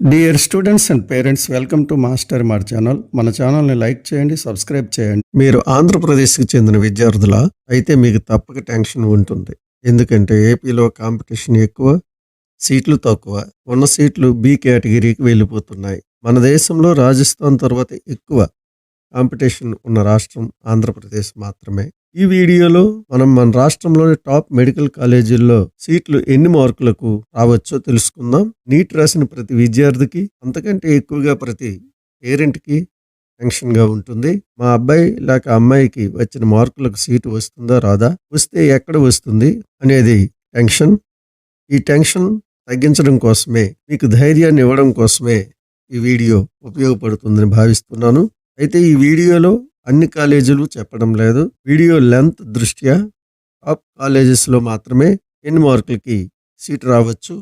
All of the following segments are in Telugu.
Dear students and parents, welcome to master మార్ ఛానల్. మన ఛానల్ని లైక్ చేయండి, సబ్స్క్రైబ్ చేయండి. మీరు ఆంధ్రప్రదేశ్కి చెందిన విద్యార్థుల అయితే మీకు తప్పక టెన్షన్ ఉంటుంది. ఎందుకంటే ఏపీలో కాంపిటీషన్ ఎక్కువ, సీట్లు తక్కువ. ఉన్న సీట్లు బి కేటగిరీకి వెళ్ళిపోతున్నాయి. మన దేశంలో రాజస్థాన్ తర్వాత ఎక్కువ కాంపిటీషన్ ఉన్న రాష్ట్రం ఆంధ్రప్రదేశ్ మాత్రమే. ఈ వీడియోలో మనం మన రాష్ట్రంలోని టాప్ మెడికల్ కాలేజీల్లో సీట్లు ఎన్ని మార్కులకు రావచ్చో తెలుసుకుందాం. నీట్ రాసిన ప్రతి విద్యార్థికి, అంతకంటే ఎక్కువగా ప్రతి పేరెంట్కి టెన్షన్గా ఉంటుంది. మా అబ్బాయి లేక అమ్మాయికి వచ్చిన మార్కులకు సీటు వస్తుందా రాదా, వస్తే ఎక్కడ వస్తుంది అనేది టెన్షన్. ఈ టెన్షన్ తగ్గించడం కోసమే, మీకు ధైర్యాన్ని ఇవ్వడం కోసమే ఈ వీడియో ఉపయోగపడుతుందని భావిస్తున్నాను. అయితే ఈ వీడియోలో అన్ని కాలేజీలు చెప్పడం లేదు. వీడియో లెంత్ దృష్ట్యా టాప్ కాలేజెస్లో మాత్రమే ఎన్ని మార్కులకి సీట్ రావచ్చు,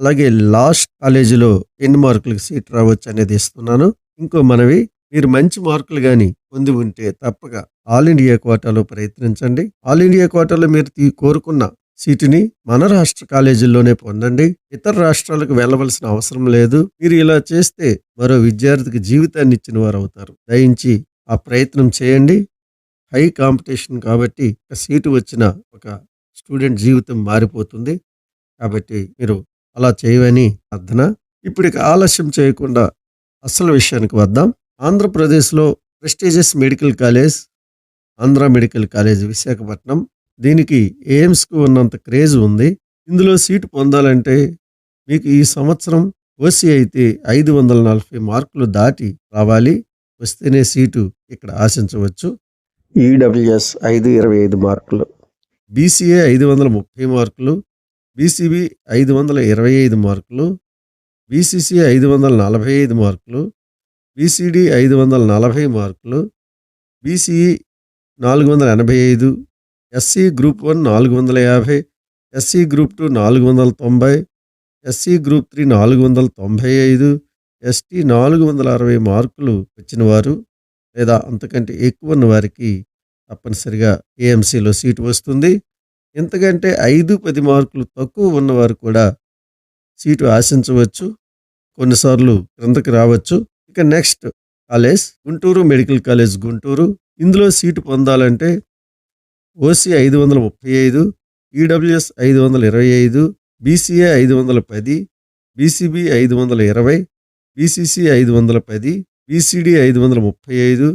అలాగే లాస్ట్ కాలేజీలో ఎన్ని మార్కులకి సీట్ రావచ్చు అనేది ఇస్తున్నాను. ఇంకో మనవి, మీరు మంచి మార్కులు కానీ పొంది ఉంటే తప్పక ఆల్ ఇండియా కోటాలో ప్రయత్నించండి. ఆల్ ఇండియా కోటాలో మీరు కోరుకున్న సీటుని మన రాష్ట్ర కాలేజీల్లోనే పొందండి. ఇతర రాష్ట్రాలకు వెళ్ళవలసిన అవసరం లేదు. మీరు ఇలా చేస్తే మరో విద్యార్థికి జీవితాన్ని ఇచ్చిన వారు అవుతారు. దయించి ఆ ప్రయత్నం చేయండి. హై కాంపిటీషన్ కాబట్టి ఒక సీటు వచ్చిన ఒక స్టూడెంట్ జీవితం మారిపోతుంది. కాబట్టి మీరు అలా చేయవని అర్థన. ఇప్పుడు ఇక ఆలస్యం చేయకుండా అసలు విషయానికి వద్దాం. ఆంధ్రప్రదేశ్లో prestigious medical college Andhra medical college Visakhapatnam. దీనికి ఎయిమ్స్కు ఉన్నంత క్రేజ్ ఉంది. ఇందులో సీటు పొందాలంటే మీకు ఈ సంవత్సరం ఓసీ అయితే 540 మార్కులు దాటి రావాలి. వస్తేనే సీటు ఇక్కడ ఆశించవచ్చు. ఈడబ్ల్యూఎస్ 525 మార్కులు, బీసీఏ 530 మార్కులు, బీసీబీ 525 మార్కులు, బీసీసీ 545 మార్కులు, బీసీడీ 540 మార్కులు, BCE 485, SC group 1 450, S C group 2 490, SC group 3 495, ST 460 మార్కులు వచ్చిన వారు లేదా అంతకంటే ఎక్కువ ఉన్న వారికి తప్పనిసరిగా ఏఎంసీలో సీటు వస్తుంది. ఎంతకంటే 5-10 మార్కులు తక్కువ ఉన్నవారు కూడా సీటు ఆశించవచ్చు, కొన్నిసార్లు క్రిందకి రావచ్చు. ఇక next college Guntur medical college Guntur. ఇందులో సీటు పొందాలంటే OC 535, EWS 525, BCA 510, BCB 520, BCC 510, BCD 535,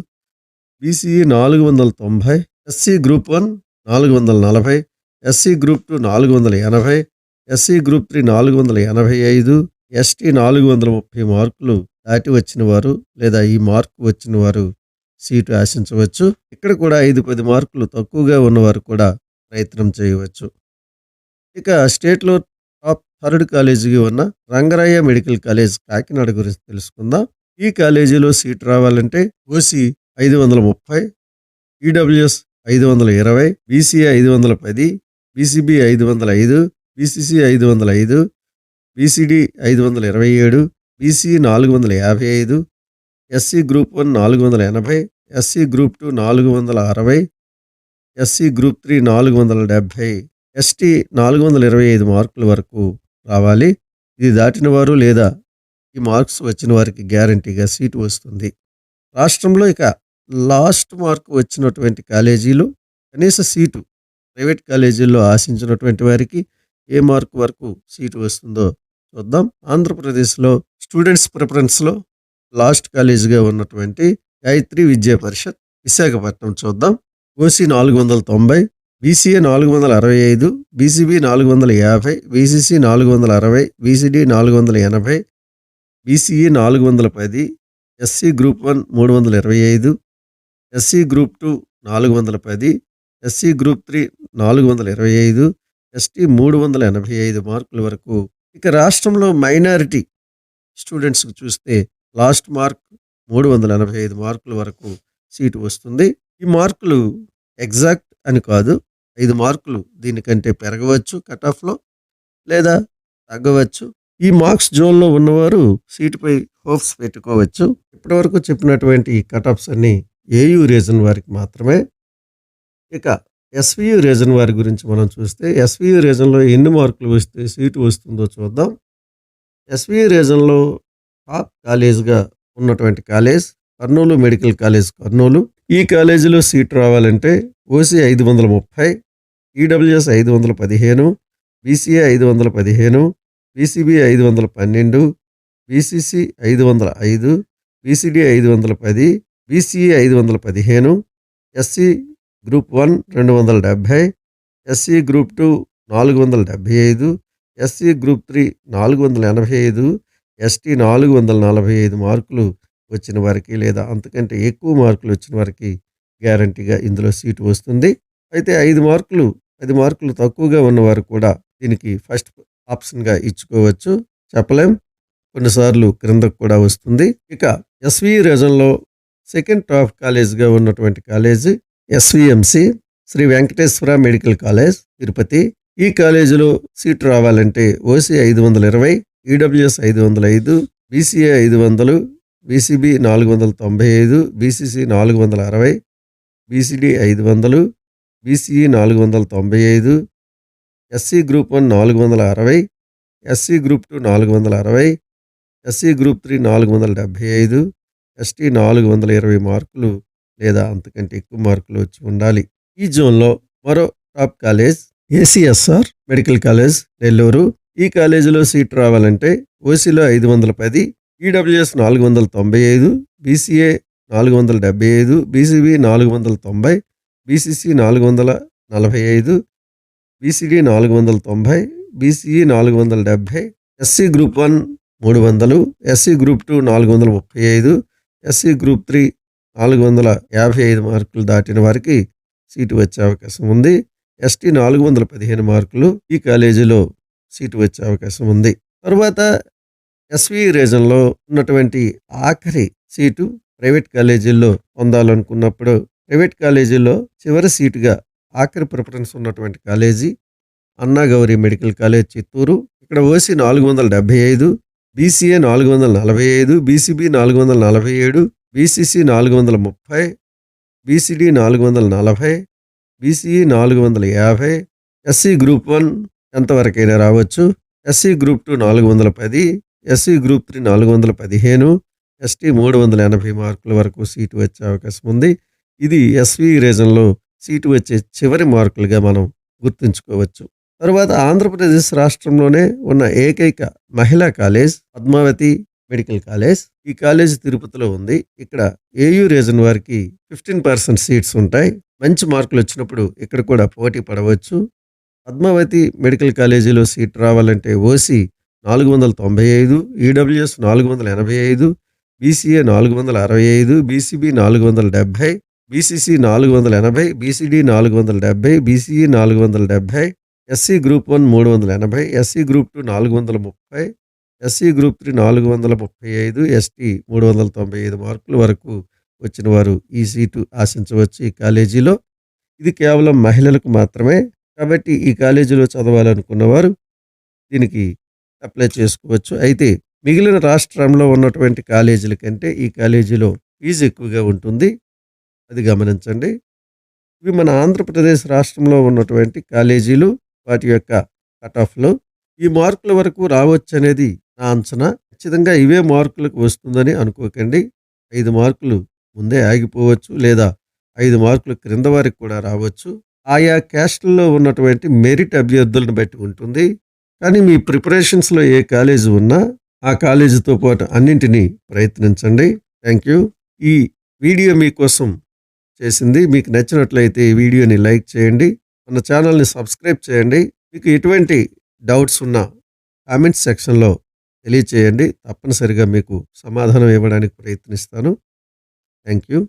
BCE 490, SC group 1 440, SC group 2 480, SC group 3 485, ST 430 మార్కులు దాటి వచ్చిన వారు లేదా ఈ మార్కు వచ్చిన వారు సీటు ఆశించవచ్చు. ఇక్కడ కూడా 5-10 మార్కులు తక్కువగా ఉన్నవారు కూడా ప్రయత్నం చేయవచ్చు. ఇక స్టేట్లో టాప్ థర్డ్ కాలేజీగా ఉన్న రంగరాయ మెడికల్ కాలేజ్ కాకినాడ గురించి తెలుసుకుందాం. ఈ కాలేజీలో సీట్ రావాలంటే OC 530, EWS 520, BCA 510, BCB 505, BCC 505, BCD 527, BCE 455, SC group 1 480, SC group 2 460, SC group 3 470, ST 425 మార్కుల వరకు రావాలి. ఇది దాటిన వారు లేదా ఈ మార్క్స్ వచ్చిన వారికి గ్యారంటీగా సీటు వస్తుంది. రాష్ట్రంలో ఇక లాస్ట్ మార్కు వచ్చినటువంటి కాలేజీలు కనీస సీటు ప్రైవేట్ కాలేజీల్లో ఆశించినటువంటి వారికి ఏ మార్కు వరకు సీటు వస్తుందో చూద్దాం. ఆంధ్రప్రదేశ్లో స్టూడెంట్స్ ప్రిఫరెన్స్లో లాస్ట్ కాలేజీగా ఉన్నటువంటి గాయత్రి విద్యా పరిషత్ విశాఖపట్నం చూద్దాం. OC 490, BCA 465, BCB 450, BCC 460, BCD 480, BCE 410, SC group 1 325, SC group 2 410, SC group 3 425, ST 385 మార్కుల వరకు. ఇక రాష్ట్రంలో మైనారిటీ స్టూడెంట్స్కి చూస్తే లాస్ట్ మార్క్ 385 మార్కుల వరకు సీటు వస్తుంది. ఈ మార్కులు ఎగ్జాక్ట్ అని కాదు, 5 మార్కులు దీనికంటే పెరగవచ్చు కట్ ఆఫ్లో లేదా తగ్గవచ్చు. ఈ మార్క్స్ జోన్లో ఉన్నవారు సీటుపై హోప్స్ పెట్టుకోవచ్చు. ఇప్పటివరకు చెప్పినటువంటి ఈ కట్ ఆఫ్స్ అన్ని ఏయూ రీజన్ వారికి మాత్రమే. ఇక ఎస్వియు రీజన్ వారి గురించి మనం చూస్తే ఎస్వియు రీజన్లో ఎన్ని మార్కులు వస్తే సీటు వస్తుందో చూద్దాం. ఎస్వి రీజన్లో టాప్ కాలేజ్గా ఉన్నటువంటి college Kurnool medical college Kurnool. ఈ కాలేజీలో సీట్ రావాలంటే OC 530, EWS 515, BCA 515, BCB 512, BCC 505, BCD 510, BCE 515, SC group 1 270, SC group 2 475, SC group 3 485, ST 445 మార్కులు వచ్చిన వారికి లేదా అంతకంటే ఎక్కువ మార్కులు వచ్చిన వారికి గ్యారంటీగా ఇందులో సీటు వస్తుంది. అయితే 5 మార్కులు 10 మార్కులు తక్కువగా ఉన్నవారు కూడా దీనికి ఫస్ట్ ఆప్షన్గా ఇచ్చుకోవచ్చు, చెప్పలేం, కొన్నిసార్లు క్రిందకు కూడా వస్తుంది. ఇక ఎస్వి రీజన్లో సెకండ్ టాప్ కాలేజ్గా ఉన్నటువంటి college S V M C Shri Venkateswara medical college Tirupati. ఈ కాలేజీలో సీటు రావాలంటే O C 520, E W S 505, B C A 500, B C B 495, B C C 460, B C D 500, B C E 495, S C group 1 460, SC group 2 460, SC group 3 475, S T 420 మార్కులు లేదా అంతకంటే ఎక్కువ మార్కులు వచ్చి ఉండాలి. ఈ జోన్లో మరో top college ACSR medical college Nellore. ఈ కాలేజీలో సీట్ రావాలంటే ఓసీలో 510, EWS 495, BCA 475, BCB 490, BCC 445, BCD 490, BCE 470, SC group 1 300, SC group 2 435, SC group 3 455 మార్కులు దాటిన వారికి సీటు వచ్చే అవకాశం ఉంది. ఎస్టీ 415 మార్కులు ఈ కాలేజీలో సీటు వచ్చే అవకాశం ఉంది. తరువాత ఎస్వి రీజన్లో ఉన్నటువంటి ఆఖరి సీటు ప్రైవేట్ కాలేజీల్లో పొందాలనుకున్నప్పుడు ప్రైవేట్ కాలేజీల్లో చివరి సీటుగా ఆఖరి ప్రిఫరెన్స్ ఉన్నటువంటి కాలేజీ అన్నా గౌరీ మెడికల్ కాలేజ్ చిత్తూరు. ఇక్కడ O C 475, B C A 445, B C B 447, B C C 430, B C D 440, B C E 450, S C group 1 ఎంతవరకైనా రావచ్చు, S C group 2 410, SC group 3 415, S T 380 మార్కుల వరకు సీటు వచ్చే అవకాశం ఉంది. ఇది ఎస్వి రీజన్లో సీటు వచ్చే చివరి మార్కులుగా మనం గుర్తుంచుకోవచ్చు. తర్వాత ఆంధ్రప్రదేశ్ రాష్ట్రంలోనే ఉన్న ఏకైక మహిళా కాలేజ్ పద్మావతి మెడికల్ కాలేజ్. ఈ కాలేజ్ తిరుపతిలో ఉంది. ఇక్కడ ఏయూ రీజన్ వారికి 15% సీట్స్ ఉంటాయి. మంచి మార్కులు వచ్చినప్పుడు ఇక్కడ కూడా పోటీ పడవచ్చు. పద్మావతి మెడికల్ కాలేజీలో సీట్ రావాలంటే OC 495, EWS 485, BCA 465, BCB 470, BCC 480, BCD 470, BCE 470, SC group 1 380, SC group 2 430, SC group 3 435, ST 395 మార్కుల వరకు వచ్చిన వారు ఈ సీటు ఆశించవచ్చు ఈ కాలేజీలో. ఇది కేవలం మహిళలకు మాత్రమే. కాబట్టి ఈ కాలేజీలో చదవాలనుకున్న వారు దీనికి అప్లై చేసుకోవచ్చు. అయితే మిగిలిన రాష్ట్రంలో ఉన్నటువంటి కాలేజీల కంటే ఈ కాలేజీలో ఫీజు ఎక్కువగా ఉంటుంది, అది గమనించండి. ఇవి మన ఆంధ్రప్రదేశ్ రాష్ట్రంలో ఉన్నటువంటి కాలేజీలు, వాటి యొక్క కట్ ఆఫ్లు. ఈ మార్కుల వరకు రావచ్చు అనేది నా అంచనా. ఖచ్చితంగా ఇవే మార్కులకు వస్తుందని అనుకోకండి. 5 మార్కులు ముందే ఆగిపోవచ్చు, లేదా 5 మార్కులు క్రింద వారికి కూడా రావచ్చు. ఆయా క్యాస్టుల్లో ఉన్నటువంటి మెరిట్ అభ్యర్థులను బట్టి ఉంటుంది. కానీ మీ ప్రిపరేషన్స్లో ఏ కాలేజీ ఉన్నా ఆ కాలేజీతో పాటు అన్నింటినీ ప్రయత్నించండి. Thank you. ఈ వీడియో మీకోసం చేసింది. మీకు నచ్చినట్లయితే ఈ వీడియోని లైక్ చేయండి, మన ఛానల్ని సబ్స్క్రైబ్ చేయండి. మీకు ఎటువంటి డౌట్స్ ఉన్నా కామెంట్స్ సెక్షన్లో తెలియచేయండి. తప్పనిసరిగా మీకు సమాధానం ఇవ్వడానికి ప్రయత్నిస్తాను. Thank you.